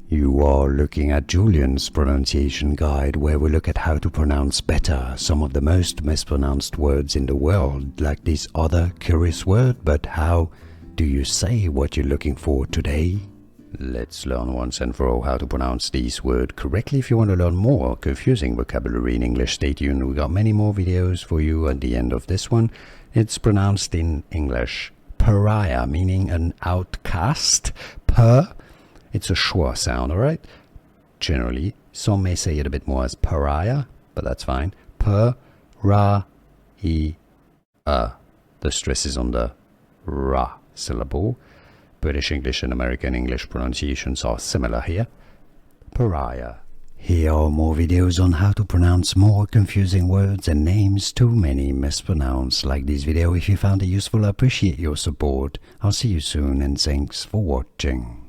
You are looking at Julian's pronunciation guide, where we look at how to pronounce better some of the most mispronounced words in the world, like this other curious word. But how do you say what you're looking for today? Let's learn once and for all how to pronounce this word correctly. If you want to learn more confusing vocabulary in English, stay tuned. We got many more videos for you at the end of this one. It's pronounced in English pariah, meaning an outcast. It's a schwa sound, alright? Generally, some may say it a bit more as pariah, but that's fine. The stress is on the ra syllable. British English and American English pronunciations are similar here. Pariah. Here are more videos on how to pronounce more confusing words and names too many mispronounced. Like this video if you found it useful. I appreciate your support. I'll see you soon and thanks for watching.